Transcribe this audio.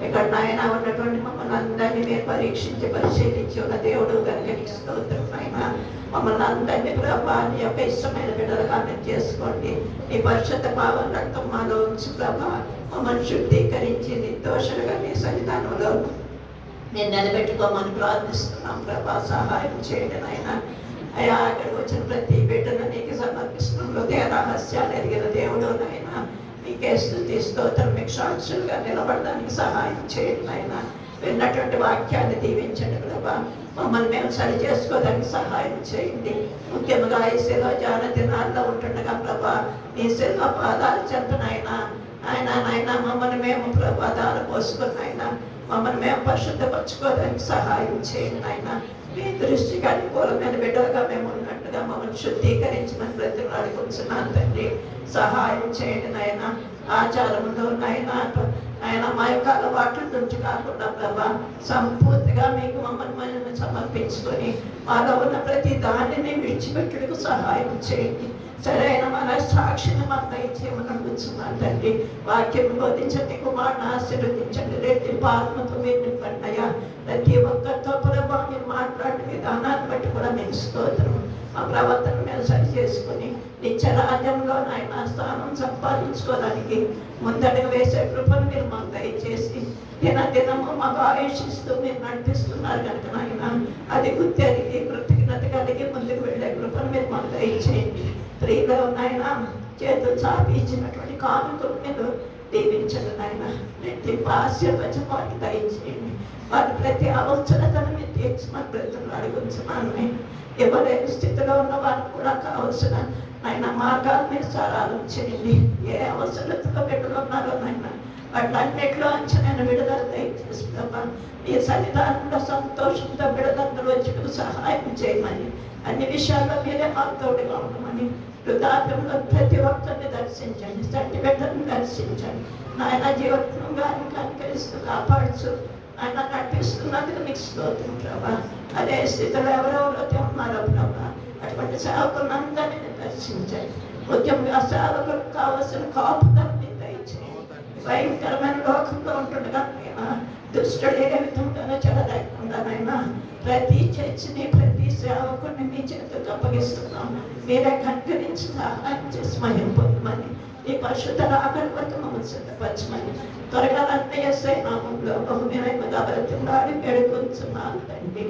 ఇక్కడ నాయన ఉన్నటువంటి మమ్మల్ని అందరినీ మీరు పరీక్షించి పరిశీలించి ఉన్న దేవుడు కనుక నీకు స్తోత్రం నాయన. మమ్మల్ని అందరినీ ప్రభా నీ యొక్క ఇష్టమైన బిడ్డలుగా మీరు చేసుకోండి. నీ పరిశుద్ధ భావం రక్తం మాలో ఉంచి ప్రభా మమ్మల్ని శుద్ధీకరించి నిర్దోషులుగా నీ సన్నిధానంలో నేను నిలబెట్టుకోమని ప్రార్థిస్తున్నాం ప్రభా. సహాయం చేయండి నాయన. అయ్యా అక్కడికి వచ్చిన ప్రతి బిడ్డను నీకు సమర్పిస్తున్నాం. హృదయ రహస్యాలు ఎరిగిన దేవుడు నాయన. నీకే స్తుతి స్తోత్రం. మీకు సాక్షులుగా నిలబడడానికి సహాయం చేయండి నాయన. విన్నటువంటి వాక్యాన్ని దీవించండి ప్రభా. మమ్మల్ని మేము సరి చేసుకోవడానికి సహాయం చేయండి. ముఖ్యంగా ఈ శిలో జాన దినాల్లో ఉంటుండగా ప్రభా నీ శిలో పాదాలు చెంతనైనా నాయన మమ్మల్ని మేము ప్రభాదాలు పోసుకుని అయినా మమ్మల్ని మేము పరిశుద్ధపరచుకోవడానికి సహాయం చేయండి నాయన. మీ దృష్టికి అనుకూలమైన బిడ్డలుగా మేము ఉన్నట్టుగా మమ్మల్ని శుద్ధీకరించమని బ్రతిమలాడుకుంటున్నాను తండ్రి. సహాయం చేయండి నాయన. ఆచారంలో నాయన మా యొక్క అలవాట్ల నుంచి కాకుండా ప్రభా సంపూర్తిగా మీకు మమ్మల్ని సమర్పించుకొని మాలో ఉన్న ప్రతి దానిని విడిచిపెట్టుటకు సహాయం చేయండి. సరైన మన సాక్షిని మాకు దయచేయమని అడుగుతున్నాను తండ్రి. వాక్యం బోధించండి, కుమారుని ఆశీర్వదించండి. రెట్టింపు ఆత్మతో మీరు నింపండి అయ్యా. ప్రతి ఒక్కరితో ప్రభా మీరు మాట్లాడే విధానాన్ని బట్టి కూడా మీకు స్తోత్రం. మా ప్రవర్తన మేము సరి చేసుకుని నిత్య రాజ్యంలో నాయన స్థానం సంపాదించుకోవడానికి ముందడుగు వేసే కృపను మీరు మాకు దయచేసి దినదినము మాకు ఆయుషిస్తూ మీరు నడిపిస్తున్నారు కనుక నాయన అది గుర్తెరిగి కృతజ్ఞత కలిగి ముందుకు వెళ్ళే కృపను మీరు మాకు దయచేయండి. స్త్రీలో నాయన చేతులు చాపి ఇచ్చినటువంటి కానుకలు మీరు దీవించండి నాయన. రెట్టింపు ఆశీర్వచనాన్ని దయచేయండి. వారి ప్రతి అవసరతను మీరు తీర్చమని ప్రజలు అడుగుతున్నాను. ఎవరైనా స్థితిలో ఉన్న వారికి కూడా కావలసిన ఆయన మార్గాలు మీరు సరాలు చేయండి. ఏ అవసరతలో బిడ్డలు ఉన్నారో నాయన వాటిలన్నింటిలో అంచి నేను విడుదల దయచేసి మీ సన్నిధానంలో సంతోషంతో బిడ్డలందరూ వచ్చి సహాయం చేయమని అన్ని విషయాల్లో మీరే మాకు తోడుగా ఉండమని వృద్ధాప్యంలో ప్రతి ఒక్కరిని దర్శించండి. చట్టి బిడ్డలను దర్శించండి నాయన. జీవితం గారిని కనికరిస్తూ కాపాడుచు ఆయన నడిపిస్తున్నందుకు మీకు స్తోత్రం ప్రభా. అదే స్థితిలో ఎవరెవరైతే ఉన్నారో ప్రభా అటువంటి సేవకులందరినీ దర్శించండి. ముఖ్యంగా సేవకులకు కావలసిన కాపుదలని దయచేయండి. భయంకరమైన లోకంలో ఉంటుండగా దుష్టుడు ఏ విధంగానూ చెడలేకుండానైనా ప్రతి చర్చిని ప్రతి సేవకుని మీ చేతులకు అప్పగిస్తున్నాం. మీరే కనికరించి సహాయం చేసి మహిమ పొందమని ఈ పరిశుద్ధ రాకడ వరకు మమ్మల్ని సిద్ధపరచమని త్వరగా అన్నయ్య నామంలో బహుమేమైనా బ్రతిమలాడి వేడుకొంచున్నాను తండ్రి.